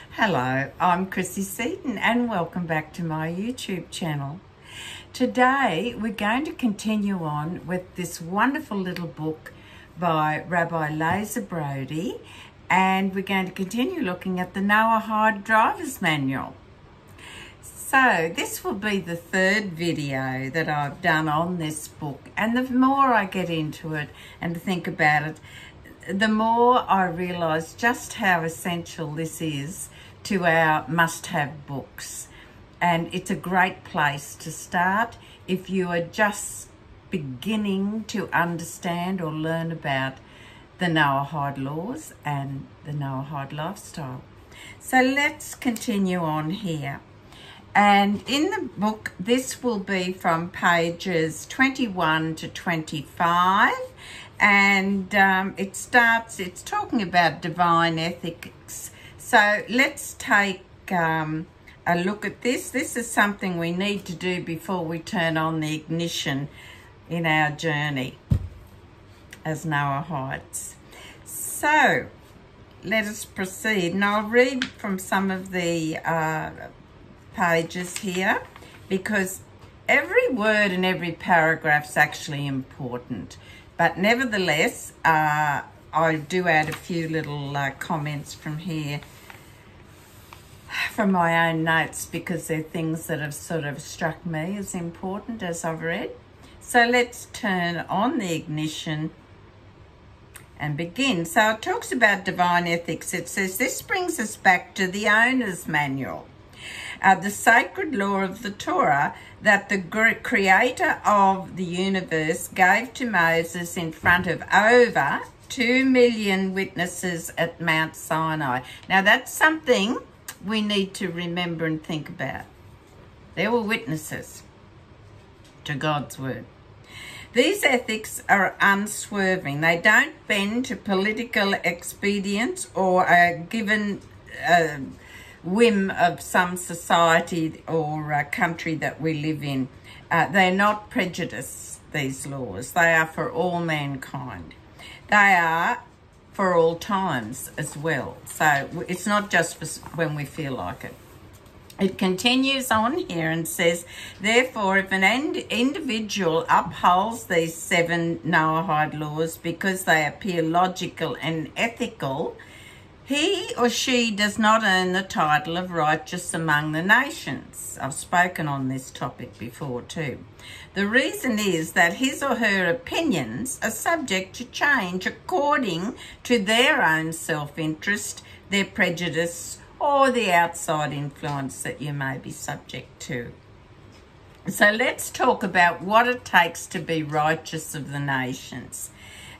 Hello, I'm Chrissy Seaton and welcome back to my YouTube channel. Today we're going to continue on with this wonderful little book by Rabbi Lazer Brody, and we're going to continue looking at the Noahide Driver's Manual. So this will be the third video that I've done on this book, and the more I get into it and think about it, the more I realise just how essential this is to our must-have books. And it's a great place to start if you are just beginning to understand or learn about the Noahide laws and the Noahide lifestyle. So let's continue on here. And in the book, this will be from pages 21 to 25. And it's talking about divine ethics. So let's take a look at this. This is something we need to do before we turn on the ignition in our journey as Noahides. So let us proceed. And I'll read from some of the pages here, because every word and every paragraph is actually important. But nevertheless, I do add a few little comments from here, from my own notes, because they're things that have sort of struck me as important as I've read. So let's turn on the ignition and begin. So it talks about divine ethics. It says, this brings us back to the owner's manual. The sacred law of the Torah that the creator of the universe gave to Moses in front of over 2 million witnesses at Mount Sinai. Now that's something we need to remember and think about. There were witnesses to God's word. These ethics are unswerving. They don't bend to political expedience or a given whim of some society or country that we live in. They're not prejudice, these laws. They are for all mankind. They are for all times as well. So it's not just for when we feel like it. It continues on here and says, therefore, if an individual upholds these 7 Noahide laws because they appear logical and ethical, he or she does not earn the title of righteous among the nations. I've spoken on this topic before too. The reason is that his or her opinions are subject to change according to their own self-interest, their prejudice, or the outside influence that you may be subject to. So let's talk about what it takes to be righteous of the nations.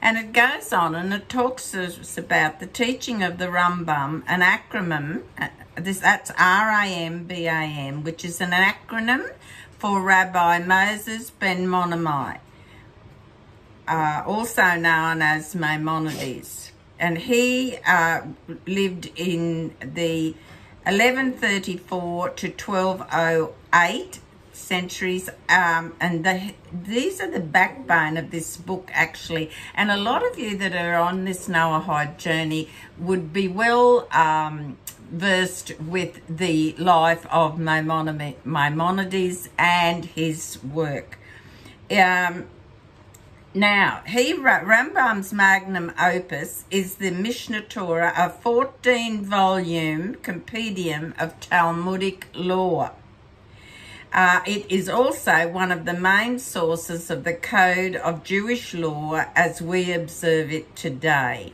And it goes on and it talks about the teaching of the Rambam, an acronym, that's R-A-M-B-A-M, which is an acronym for Rabbi Moses ben Monomai, also known as Maimonides. And he lived in the 1134 to 1208 centuries, and these are the backbone of this book actually, and a lot of you that are on this Noahide journey would be well versed with the life of Maimonides and his work. Now, Rambam's magnum opus is the Mishneh Torah, a 14-volume compendium of Talmudic law. It is also one of the main sources of the code of Jewish law as we observe it today.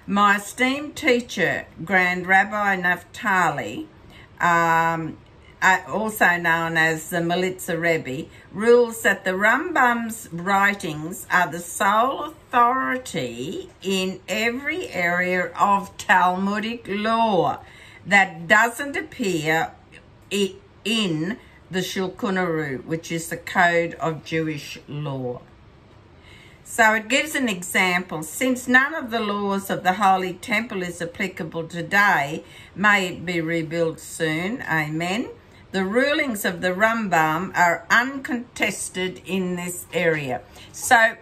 My esteemed teacher, Grand Rabbi Naftali, also known as the Melitza Rebbe, rules that the Rambam's writings are the sole authority in every area of Talmudic law that doesn't appear in the Shulchan Aruch, which is the code of Jewish law. So it gives an example. Since none of the laws of the Holy Temple is applicable today, may it be rebuilt soon, amen. The rulings of the Rambam are uncontested in this area. So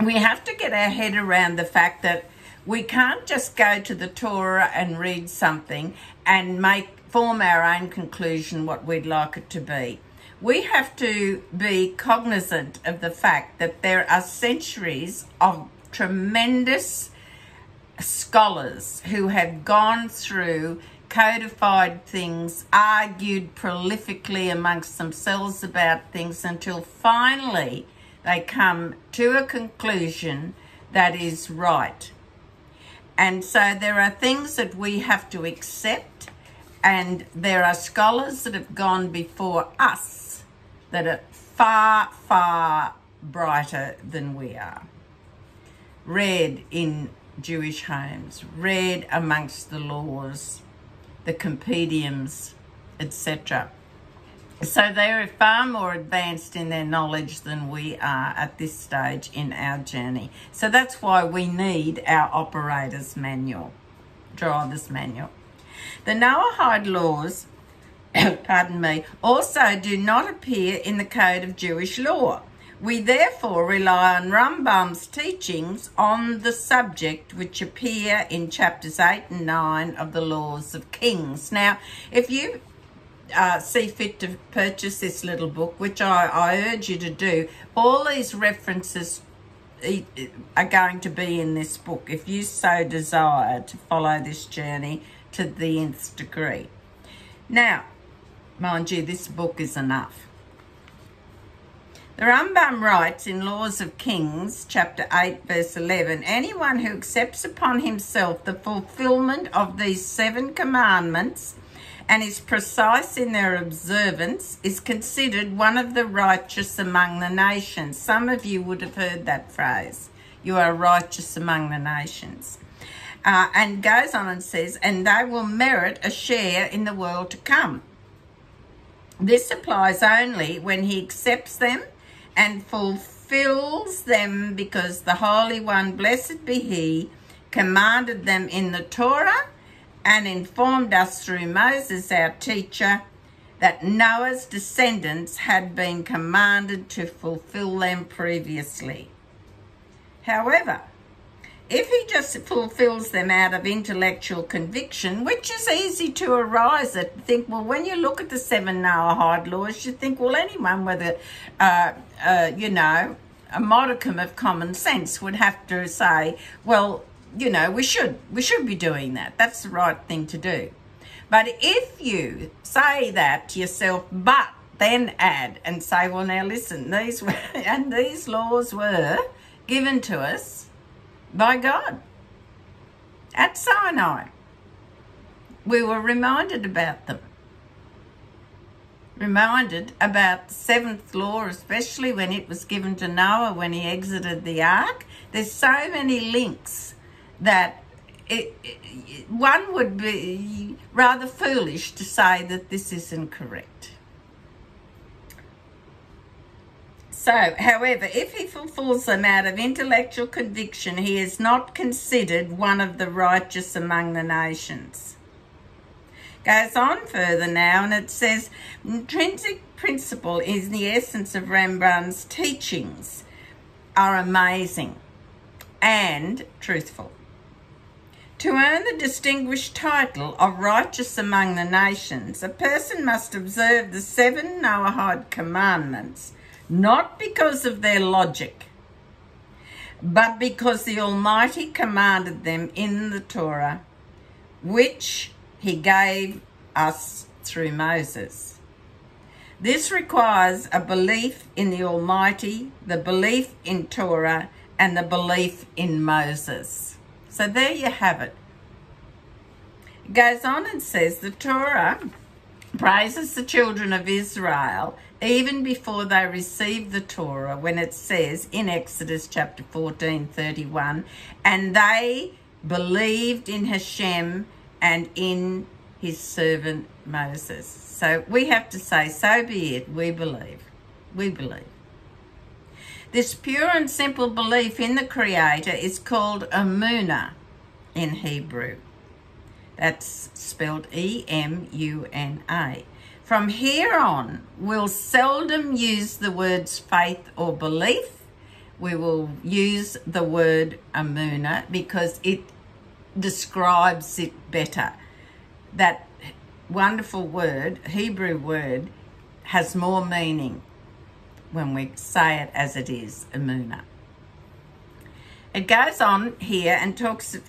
we have to get our head around the fact that We can't just go to the Torah and read something and form our own conclusion what we'd like it to be. We have to be cognizant of the fact that there are centuries of tremendous scholars who have gone through, codified things, argued prolifically amongst themselves about things until finally they come to a conclusion that is right. And so there are things that we have to accept, and there are scholars that have gone before us that are far, far brighter than we are. Read in Jewish homes, read amongst the laws, the compendiums, etc. So they are far more advanced in their knowledge than we are at this stage in our journey. So that's why we need our operator's manual, driver's manual. The Noahide laws, pardon me, also do not appear in the Code of Jewish Law. We therefore rely on Rambam's teachings on the subject, which appear in chapters 8 and 9 of the Laws of Kings. Now, if you see fit to purchase this little book, which I urge you to do, all these references are going to be in this book if you so desire to follow this journey to the nth degree. Now, mind you, this book is enough. The Rambam writes in Laws of Kings, chapter 8, verse 11, anyone who accepts upon himself the fulfillment of these 7 commandments and is precise in their observance is considered one of the righteous among the nations. Some of you would have heard that phrase. You are righteous among the nations. And goes on and says, and they will merit a share in the world to come. This applies only when he accepts them and fulfills them, because the Holy One, blessed be he, commanded them in the Torah and informed us through Moses, our teacher, that Noah's descendants had been commanded to fulfill them previously. However, if he just fulfills them out of intellectual conviction, which is easy to arise at, think, well, when you look at the 7 Noahide laws, you think, well, anyone with a modicum of common sense would have to say, well, we should be doing that. That's the right thing to do. But if you say that to yourself, but then add and say, well, now listen, these laws were given to us by God at Sinai. We were reminded about them. Reminded about the 7th law, especially when it was given to Noah when he exited the ark. There's so many links that one would be rather foolish to say that this isn't correct. So, however, if he fulfills them out of intellectual conviction, he is not considered one of the righteous among the nations. Goes on further now, and it says, intrinsic principle is the essence of Rembrandt's teachings are amazing and truthful. To earn the distinguished title of righteous among the nations, a person must observe the 7 Noahide commandments, not because of their logic, but because the Almighty commanded them in the Torah, which he gave us through Moses. This requires a belief in the Almighty, the belief in Torah, and the belief in Moses. So there you have it. It goes on and says the Torah praises the children of Israel even before they received the Torah, when it says in Exodus chapter 14:31, and they believed in Hashem and in his servant Moses. So we have to say, so be it, we believe. We believe. This pure and simple belief in the Creator is called emunah in Hebrew. That's spelled E-M-U-N-A. From here on, we'll seldom use the words faith or belief. We will use the word emunah because it describes it better. That wonderful word, Hebrew word, has more meaning when we say it as it is, emunah. It goes on here and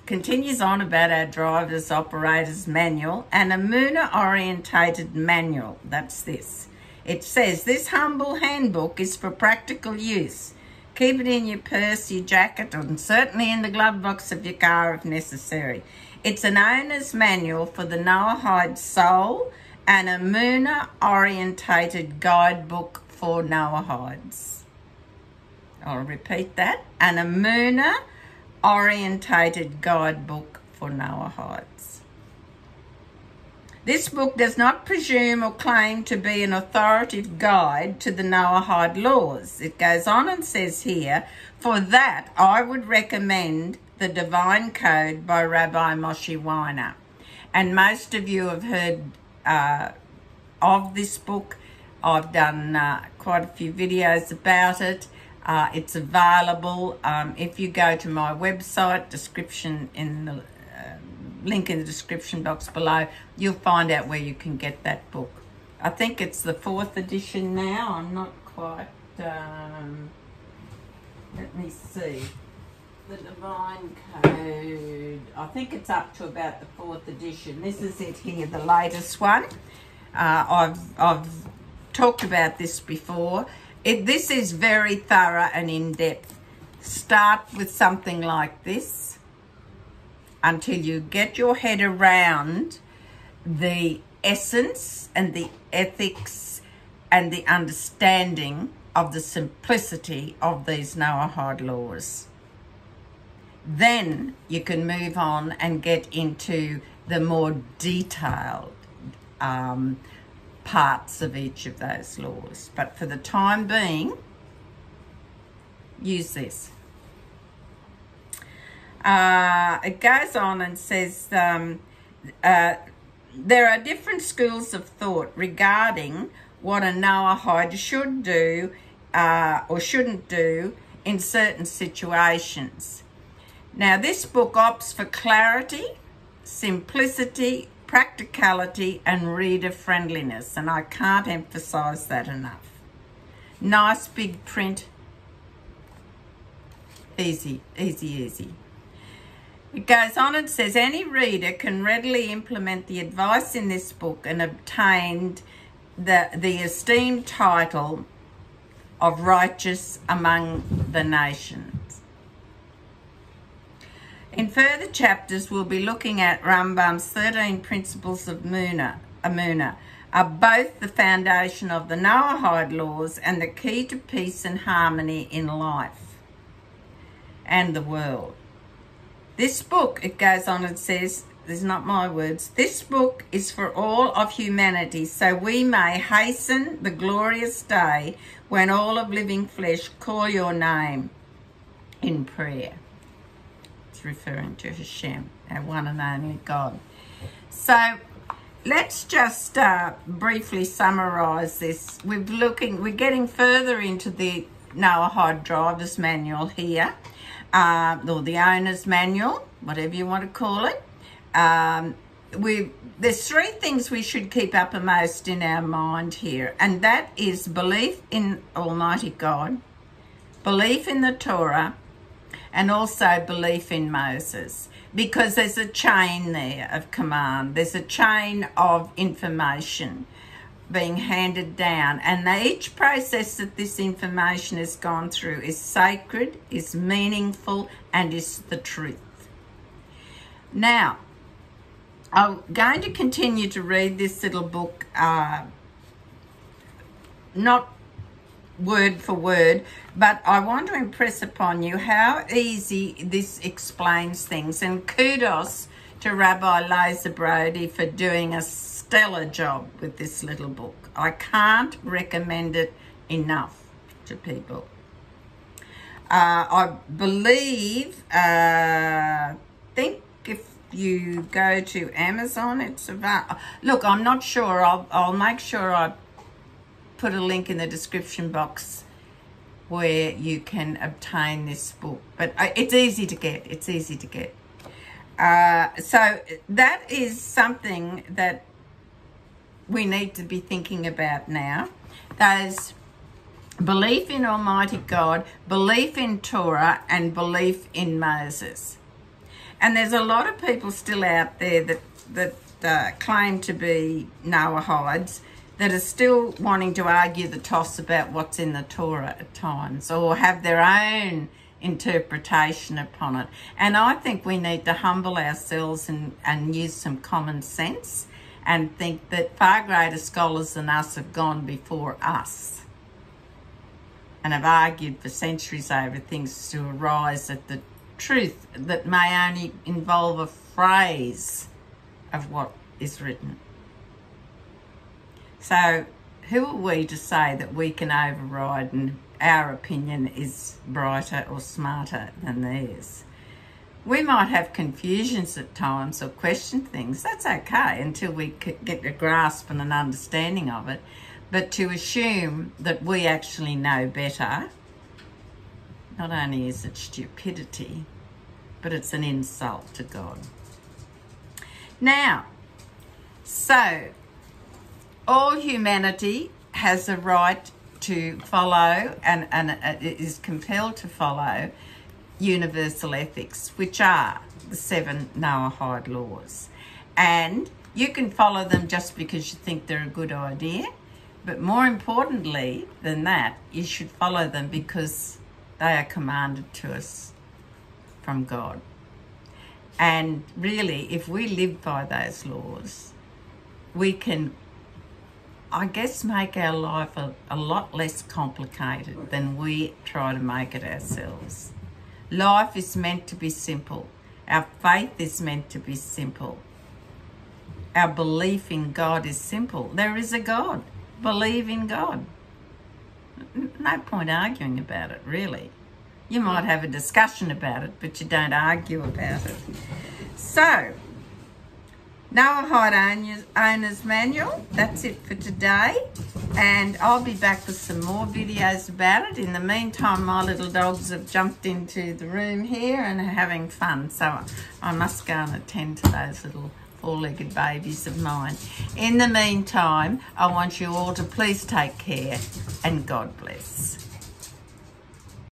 continues on about our driver's operator's manual, an emunah-orientated manual. That's this. It says, this humble handbook is for practical use. Keep it in your purse, your jacket, and certainly in the glove box of your car if necessary. It's an owner's manual for the Noahide soul, an emunah-orientated guidebook for Noahides. I'll repeat that. An emunah-orientated guidebook for Noahides. This book does not presume or claim to be an authoritative guide to the Noahide laws. It goes on and says here, for that I would recommend The Divine Code by Rabbi Moshe Weiner. And most of you have heard of this book. I've done quite a few videos about it. It's available. If you go to my website, description in the link in the description box below, you'll find out where you can get that book. I think it's the 4th edition now. I'm not quite, let me see. The Divine Code, I think it's up to about the 4th edition. This is it here, the latest one. I've talked about this before. This is very thorough and in-depth. Start with something like this until you get your head around the essence and the ethics and the understanding of the simplicity of these Noahide laws. Then you can move on and get into the more detailed parts of each of those laws. But for the time being, use this. It goes on and says there are different schools of thought regarding what a Noahide should do or shouldn't do in certain situations. Now, this book opts for clarity, simplicity, practicality, and reader friendliness, and I can't emphasize that enough. Nice big print. Easy, easy, easy. It goes on and says, any reader can readily implement the advice in this book and obtain the esteemed title of righteous among the nations. In further chapters, we'll be looking at Rambam's 13 principles of emunah, are both the foundation of the Noahide laws and the key to peace and harmony in life and the world. This book, it goes on and says, these are not my words, this book is for all of humanity, so we may hasten the glorious day when all of living flesh call your name in prayer. It's referring to Hashem, our one and only God. So let's just briefly summarise this. We're getting further into the Noahide driver's manual here, or the owner's manual, whatever you want to call it. There's three things we should keep uppermost in our mind here, and that is belief in Almighty God, belief in the Torah, and also belief in Moses, because there's a chain there of command. There's a chain of information being handed down, and each process that this information has gone through is sacred, is meaningful, and is the truth. Now, I'm going to continue to read this little book, not word for word, but I want to impress upon you how easy this explains things, and kudos to Rabbi Lazer Brody for doing a stellar job with this little book. I can't recommend it enough to people. I believe, think if you go to Amazon, it's about, look, I'm not sure. I'll make sure I put a link in the description box where you can obtain this book. But it's easy to get. It's easy to get. So that is something that we need to be thinking about now. Those belief in Almighty God, belief in Torah, and belief in Moses. And there's a lot of people still out there that claim to be Noahides that are still wanting to argue the toss about what's in the Torah at times, or have their own interpretation upon it. And I think we need to humble ourselves and use some common sense and think that far greater scholars than us have gone before us and have argued for centuries over things to arise at the truth that may only involve a phrase of what is written. So who are we to say that we can override and our opinion is brighter or smarter than theirs? We might have confusions at times or question things. That's okay until we get a grasp and an understanding of it. But to assume that we actually know better, not only is it stupidity, but it's an insult to God. Now, so all humanity has a right to follow and is compelled to follow universal ethics, which are the 7 Noahide laws. And you can follow them just because you think they're a good idea. But more importantly than that, you should follow them because they are commanded to us from God. And really, if we live by those laws, we can, I guess, make our life a lot less complicated than we try to make it ourselves. Life is meant to be simple. Our faith is meant to be simple. Our belief in God is simple. There is a God. Believe in God. No point arguing about it, really. You might have a discussion about it, but you don't argue about it. So, Noahide Owner's Manual, that's it for today. And I'll be back with some more videos about it. In the meantime, my little dogs have jumped into the room here and are having fun. So I must go and attend to those little four-legged babies of mine. In the meantime, I want you all to please take care and God bless.